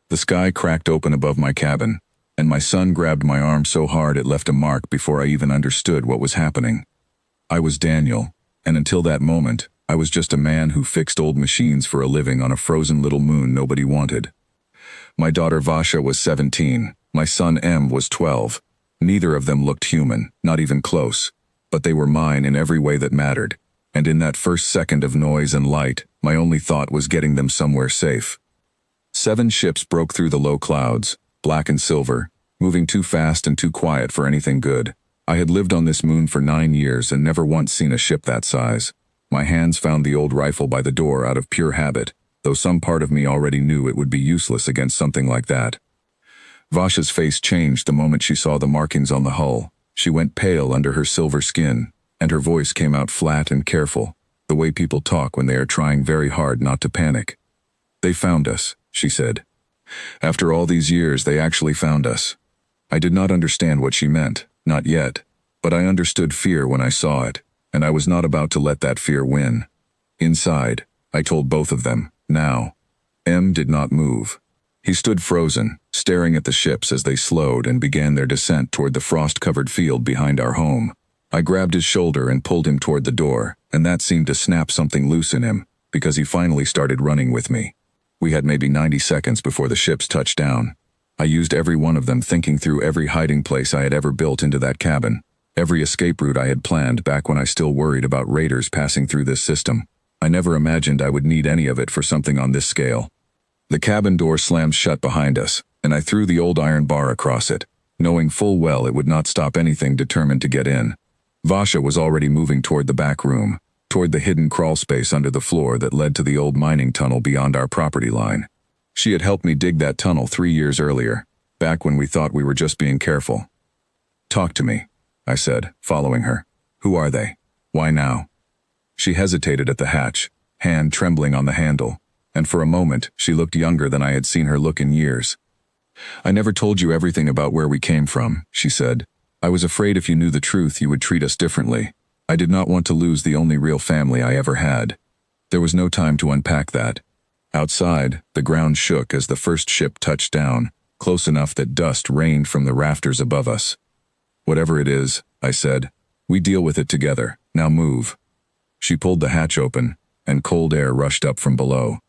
The sky cracked open above my cabin, and my son grabbed my arm so hard it left a mark before I even understood what was happening. I was Daniel, and until that moment, I was just a man who fixed old machines for a living on a frozen little moon nobody wanted. My daughter Vasha was 17, my son M was 12. Neither of them looked human, not even close, but they were mine in every way that mattered, and in that first second of noise and light, my only thought was getting them somewhere safe. 7 ships broke through the low clouds, black and silver, moving too fast and too quiet for anything good. I had lived on this moon for 9 years and never once seen a ship that size. My hands found the old rifle by the door out of pure habit, though some part of me already knew it would be useless against something like that. Vasha's face changed the moment she saw the markings on the hull. She went pale under her silver skin, and her voice came out flat and careful, the way people talk when they are trying very hard not to panic. "They found us," she said. "After all these years, they actually found us." I did not understand what she meant, not yet, but I understood fear when I saw it, and I was not about to let that fear win. Inside, I told both of them, now. M did not move. He stood frozen, staring at the ships as they slowed and began their descent toward the frost-covered field behind our home. I grabbed his shoulder and pulled him toward the door, and that seemed to snap something loose in him, because he finally started running with me. We had maybe 90 seconds before the ships touched down. I used every one of them, thinking through every hiding place I had ever built into that cabin, every escape route I had planned back when I still worried about raiders passing through this system. I never imagined I would need any of it for something on this scale. The cabin door slammed shut behind us, and I threw the old iron bar across it, knowing full well it would not stop anything determined to get in. Vasha was already moving toward the back room, toward the hidden crawl space under the floor that led to the old mining tunnel beyond our property line. She had helped me dig that tunnel 3 years earlier, back when we thought we were just being careful. "Talk to me," I said, following her. "Who are they? Why now?" She hesitated at the hatch, hand trembling on the handle, and for a moment she looked younger than I had seen her look in years. "I never told you everything about where we came from," she said. "I was afraid if you knew the truth you would treat us differently. I did not want to lose the only real family I ever had." There was no time to unpack that. Outside, the ground shook as the first ship touched down, close enough that dust rained from the rafters above us. "Whatever it is," I said, "we deal with it together. Now move." She pulled the hatch open, and cold air rushed up from below.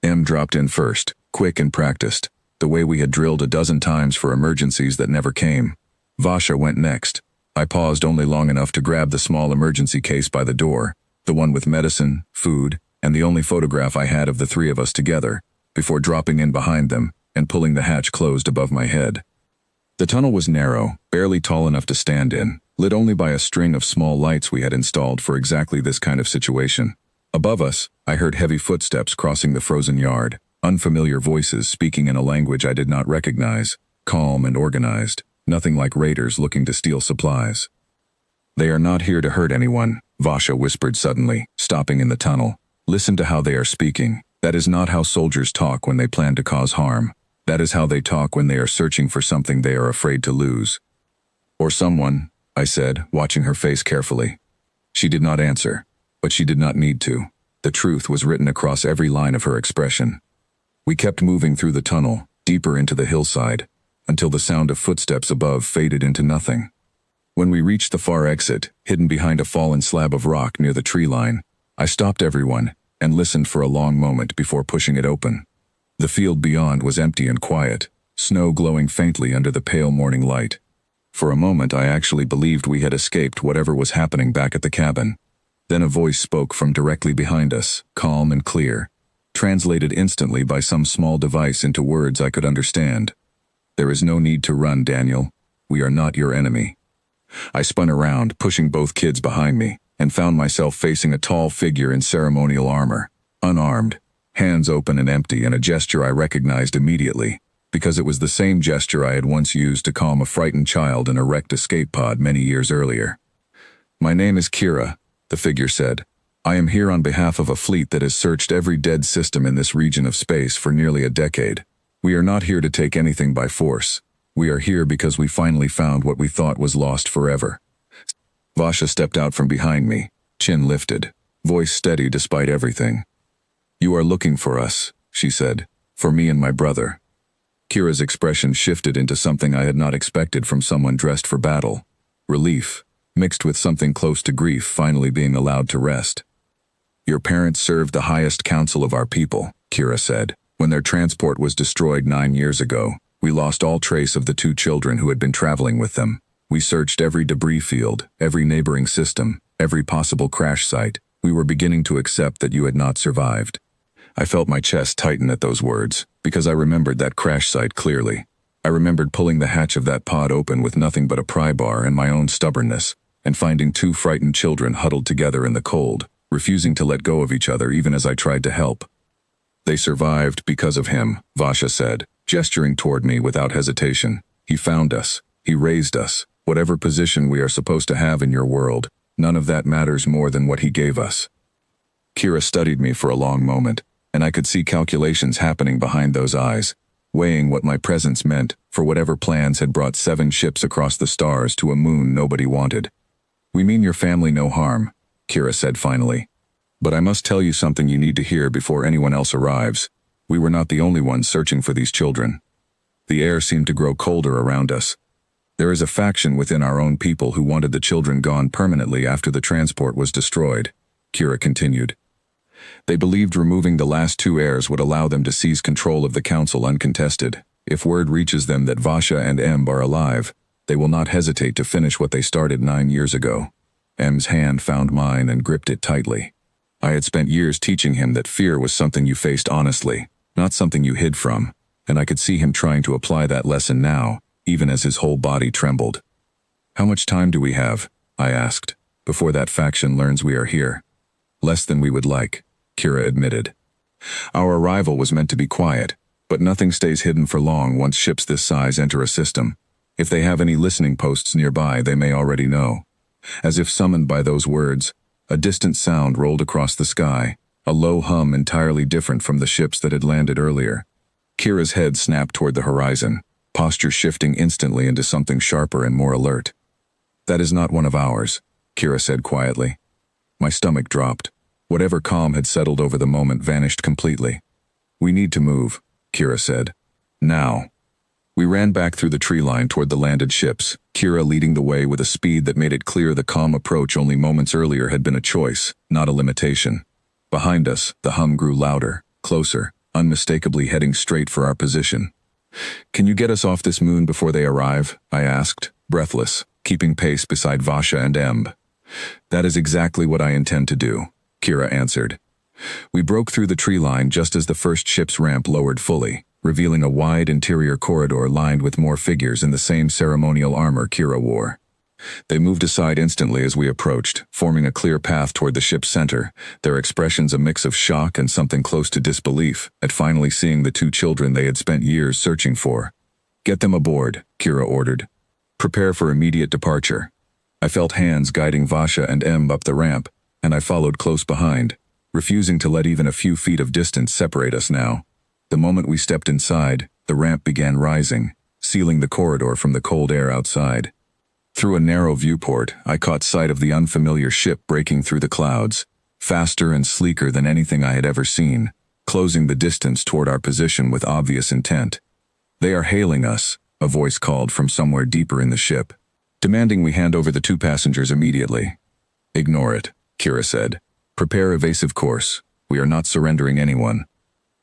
M dropped in first, quick and practiced, the way we had drilled a dozen times for emergencies that never came. Vasha went next. I paused only long enough to grab the small emergency case by the door, the one with medicine, food, and the only photograph I had of the 3 of us together, before dropping in behind them and pulling the hatch closed above my head. The tunnel was narrow, barely tall enough to stand in, lit only by a string of small lights we had installed for exactly this kind of situation. Above us, I heard heavy footsteps crossing the frozen yard, unfamiliar voices speaking in a language I did not recognize, calm and organized, nothing like raiders looking to steal supplies. "They are not here to hurt anyone," Vasha whispered suddenly, stopping in the tunnel. "Listen to how they are speaking. That is not how soldiers talk when they plan to cause harm. That is how they talk when they are searching for something they are afraid to lose." "Or someone," I said, watching her face carefully. She did not answer, but she did not need to. The truth was written across every line of her expression. We kept moving through the tunnel, deeper into the hillside, until the sound of footsteps above faded into nothing. When we reached the far exit, hidden behind a fallen slab of rock near the tree line, I stopped everyone and listened for a long moment before pushing it open. The field beyond was empty and quiet, snow glowing faintly under the pale morning light. For a moment I actually believed we had escaped whatever was happening back at the cabin. Then a voice spoke from directly behind us, calm and clear, translated instantly by some small device into words I could understand. "There is no need to run, Daniel. We are not your enemy." I spun around, pushing both kids behind me, and found myself facing a tall figure in ceremonial armor, unarmed, hands open and empty, and a gesture I recognized immediately, because it was the same gesture I had once used to calm a frightened child in a wrecked escape pod many years earlier. "My name is Kira," the figure said. "I am here on behalf of a fleet that has searched every dead system in this region of space for nearly a decade. We are not here to take anything by force. We are here because we finally found what we thought was lost forever." Vasha stepped out from behind me, chin lifted, voice steady despite everything. "You are looking for us," she said, "for me and my brother." Kira's expression shifted into something I had not expected from someone dressed for battle. Relief, mixed with something close to grief finally being allowed to rest. Your parents served the highest council of our people, Kira said. When their transport was destroyed 9 years ago, we lost all trace of the 2 children who had been traveling with them. We searched every debris field, every neighboring system, every possible crash site. We were beginning to accept that you had not survived. I felt my chest tighten at those words, because I remembered that crash site clearly. I remembered pulling the hatch of that pod open with nothing but a pry bar and my own stubbornness, and finding 2 frightened children huddled together in the cold, refusing to let go of each other even as I tried to help. They survived because of him, Vasha said, gesturing toward me without hesitation. He found us. He raised us. Whatever position we are supposed to have in your world, none of that matters more than what he gave us. Kira studied me for a long moment, and I could see calculations happening behind those eyes, weighing what my presence meant for whatever plans had brought 7 ships across the stars to a moon nobody wanted. We mean your family no harm, Kira said finally. But I must tell you something you need to hear before anyone else arrives. We were not the only ones searching for these children. The air seemed to grow colder around us. There is a faction within our own people who wanted the children gone permanently after the transport was destroyed, Kira continued. They believed removing the last 2 heirs would allow them to seize control of the council uncontested. If word reaches them that Vasha and Emb are alive, they will not hesitate to finish what they started 9 years ago. M's hand found mine and gripped it tightly. I had spent years teaching him that fear was something you faced honestly, not something you hid from, and I could see him trying to apply that lesson now, even as his whole body trembled. How much time do we have, I asked, before that faction learns we are here? Less than we would like, Kira admitted. Our arrival was meant to be quiet, but nothing stays hidden for long once ships this size enter a system. If they have any listening posts nearby, they may already know. As if summoned by those words, a distant sound rolled across the sky, a low hum entirely different from the ships that had landed earlier. Kira's head snapped toward the horizon, posture shifting instantly into something sharper and more alert. That is not one of ours, Kira said quietly. My stomach dropped. Whatever calm had settled over the moment vanished completely. We need to move, Kira said. Now. We ran back through the tree line toward the landed ships, Kira leading the way with a speed that made it clear the calm approach only moments earlier had been a choice, not a limitation. Behind us, the hum grew louder, closer, unmistakably heading straight for our position. Can you get us off this moon before they arrive? I asked, breathless, keeping pace beside Vasha and Emb. That is exactly what I intend to do, Kira answered. We broke through the tree line just as the first ship's ramp lowered fully, revealing a wide interior corridor lined with more figures in the same ceremonial armor Kira wore. They moved aside instantly as we approached, forming a clear path toward the ship's center, their expressions a mix of shock and something close to disbelief at finally seeing the 2 children they had spent years searching for. Get them aboard, Kira ordered. Prepare for immediate departure. I felt hands guiding Vasha and Emb up the ramp, and I followed close behind, refusing to let even a few feet of distance separate us now. The moment we stepped inside, the ramp began rising, sealing the corridor from the cold air outside. Through a narrow viewport, I caught sight of the unfamiliar ship breaking through the clouds, faster and sleeker than anything I had ever seen, closing the distance toward our position with obvious intent. They are hailing us, a voice called from somewhere deeper in the ship, demanding we hand over the 2 passengers immediately. Ignore it, Kira said. Prepare evasive course. We are not surrendering anyone.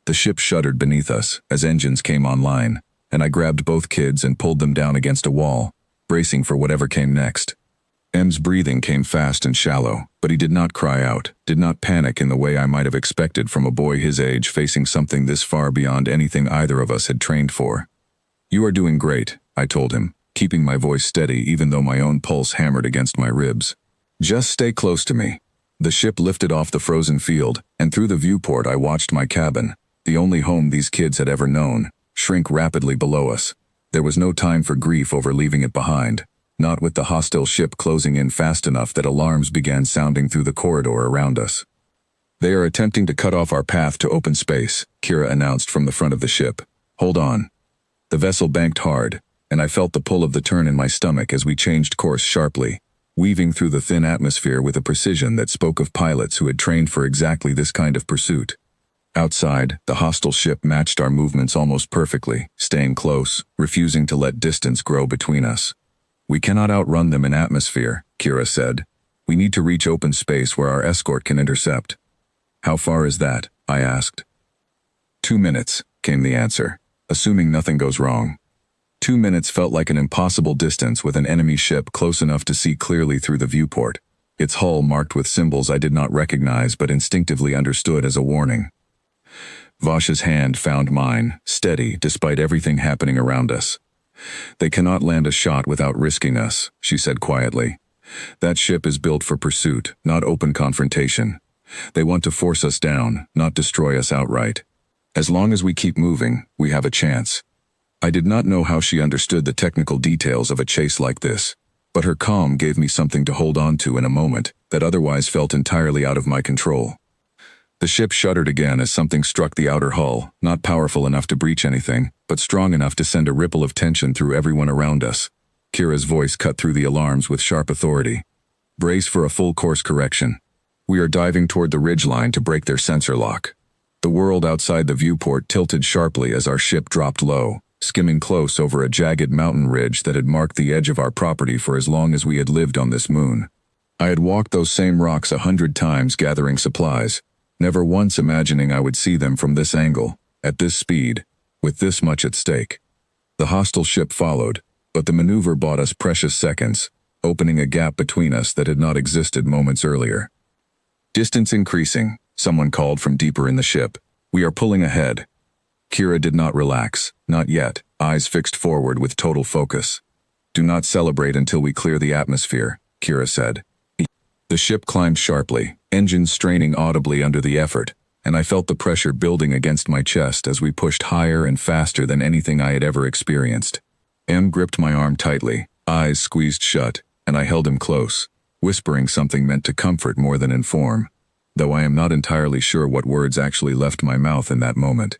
The ship shuddered beneath us as engines came online, and I grabbed both kids and pulled them down against a wall, bracing for whatever came next. M's breathing came fast and shallow, but he did not cry out, did not panic in the way I might have expected from a boy his age facing something this far beyond anything either of us had trained for. You are doing great, I told him, keeping my voice steady even though my own pulse hammered against my ribs. Just stay close to me. The ship lifted off the frozen field, and through the viewport I watched my cabin, the only home these kids had ever known, shrink rapidly below us. There was no time for grief over leaving it behind, not with the hostile ship closing in fast enough that alarms began sounding through the corridor around us. They are attempting to cut off our path to open space, Kira announced from the front of the ship. Hold on. The vessel banked hard, and I felt the pull of the turn in my stomach as we changed course sharply, weaving through the thin atmosphere with a precision that spoke of pilots who had trained for exactly this kind of pursuit. Outside, the hostile ship matched our movements almost perfectly, staying close, refusing to let distance grow between us. "We cannot outrun them in atmosphere," Kira said. "We need to reach open space where our escort can intercept." "How far is that?" I asked. 2 minutes, came the answer, assuming nothing goes wrong. 2 minutes felt like an impossible distance with an enemy ship close enough to see clearly through the viewport, its hull marked with symbols I did not recognize but instinctively understood as a warning. Vasha's hand found mine, steady despite everything happening around us. "They cannot land a shot without risking us," she said quietly. "That ship is built for pursuit, not open confrontation. They want to force us down, not destroy us outright. As long as we keep moving, we have a chance." I did not know how she understood the technical details of a chase like this, but her calm gave me something to hold on to in a moment that otherwise felt entirely out of my control. The ship shuddered again as something struck the outer hull, not powerful enough to breach anything, but strong enough to send a ripple of tension through everyone around us. Kira's voice cut through the alarms with sharp authority. "Brace for a full course correction. We are diving toward the ridgeline to break their sensor lock." The world outside the viewport tilted sharply as our ship dropped low, skimming close over a jagged mountain ridge that had marked the edge of our property for as long as we had lived on this moon. I had walked those same rocks 100 times gathering supplies, never once imagining I would see them from this angle, at this speed, with this much at stake. The hostile ship followed, but the maneuver bought us precious seconds, opening a gap between us that had not existed moments earlier. "Distance increasing," someone called from deeper in the ship. "We are pulling ahead." Kira did not relax, not yet, eyes fixed forward with total focus. "Do not celebrate until we clear the atmosphere," Kira said. The ship climbed sharply, engines straining audibly under the effort, and I felt the pressure building against my chest as we pushed higher and faster than anything I had ever experienced. M gripped my arm tightly, eyes squeezed shut, and I held him close, whispering something meant to comfort more than inform, though I am not entirely sure what words actually left my mouth in that moment.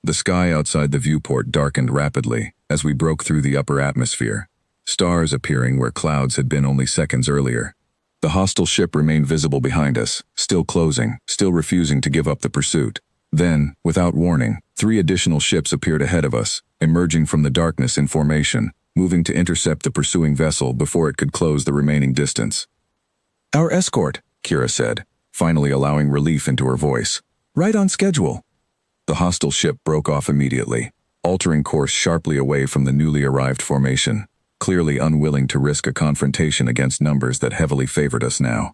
The sky outside the viewport darkened rapidly as we broke through the upper atmosphere, stars appearing where clouds had been only seconds earlier. The hostile ship remained visible behind us, still closing, still refusing to give up the pursuit. Then, without warning, 3 additional ships appeared ahead of us, emerging from the darkness in formation, moving to intercept the pursuing vessel before it could close the remaining distance. "Our escort," Kira said, finally allowing relief into her voice. "Right on schedule." The hostile ship broke off immediately, altering course sharply away from the newly arrived formation, clearly unwilling to risk a confrontation against numbers that heavily favored us now.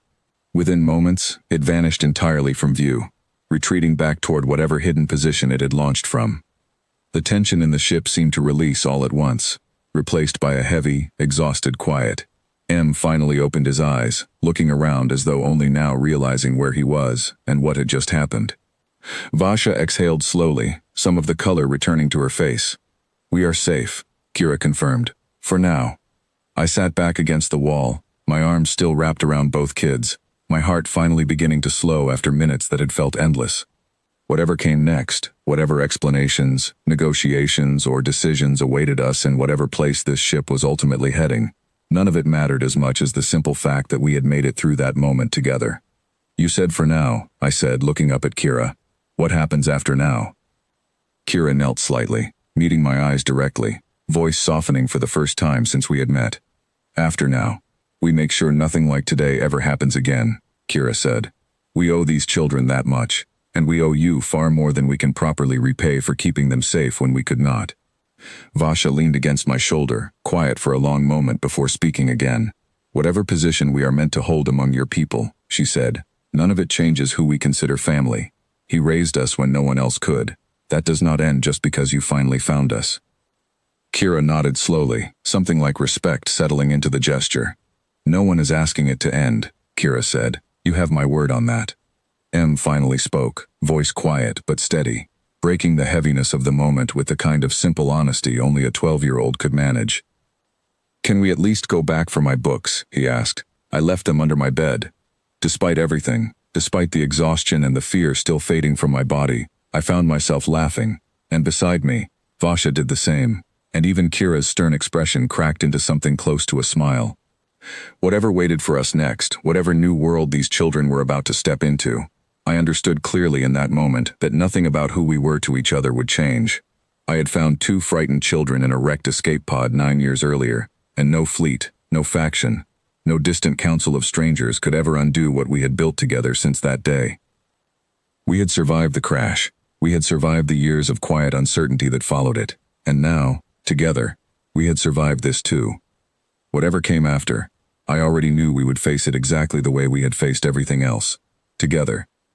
Within moments, it vanished entirely from view, retreating back toward whatever hidden position it had launched from. The tension in the ship seemed to release all at once, replaced by a heavy, exhausted quiet. M finally opened his eyes, looking around as though only now realizing where he was and what had just happened. Vasha exhaled slowly, some of the color returning to her face. "We are safe," Kira confirmed. "For now." I sat back against the wall, my arms still wrapped around both kids, my heart finally beginning to slow after minutes that had felt endless. Whatever came next, whatever explanations, negotiations, or decisions awaited us in whatever place this ship was ultimately heading, none of it mattered as much as the simple fact that we had made it through that moment together. "You said for now," I said, looking up at Kira. "What happens after now?" Kira knelt slightly, meeting my eyes directly, voice softening for the first time since we had met. "After now, we make sure nothing like today ever happens again," Kira said. "We owe these children that much, and we owe you far more than we can properly repay for keeping them safe when we could not." Vasha leaned against my shoulder, quiet for a long moment before speaking again. "Whatever position we are meant to hold among your people," she said, "none of it changes who we consider family. He raised us when no one else could. That does not end just because you finally found us." Kira nodded slowly, something like respect settling into the gesture. "No one is asking it to end," Kira said. "You have my word on that." M finally spoke, voice quiet but steady, breaking the heaviness of the moment with the kind of simple honesty only a 12-year-old could manage. "Can we at least go back for my books?" he asked. "I left them under my bed." Despite everything, despite the exhaustion and the fear still fading from my body, I found myself laughing, and beside me, Vasha did the same, and even Kira's stern expression cracked into something close to a smile. Whatever waited for us next, whatever new world these children were about to step into, I understood clearly in that moment that nothing about who we were to each other would change. I had found two frightened children in a wrecked escape pod 9 years earlier, and no fleet, no faction, no distant council of strangers could ever undo what we had built together since that day. We had survived the crash. We had survived the years of quiet uncertainty that followed it. And now, together, we had survived this too. Whatever came after, I already knew we would face it exactly the way we had faced everything else. Together.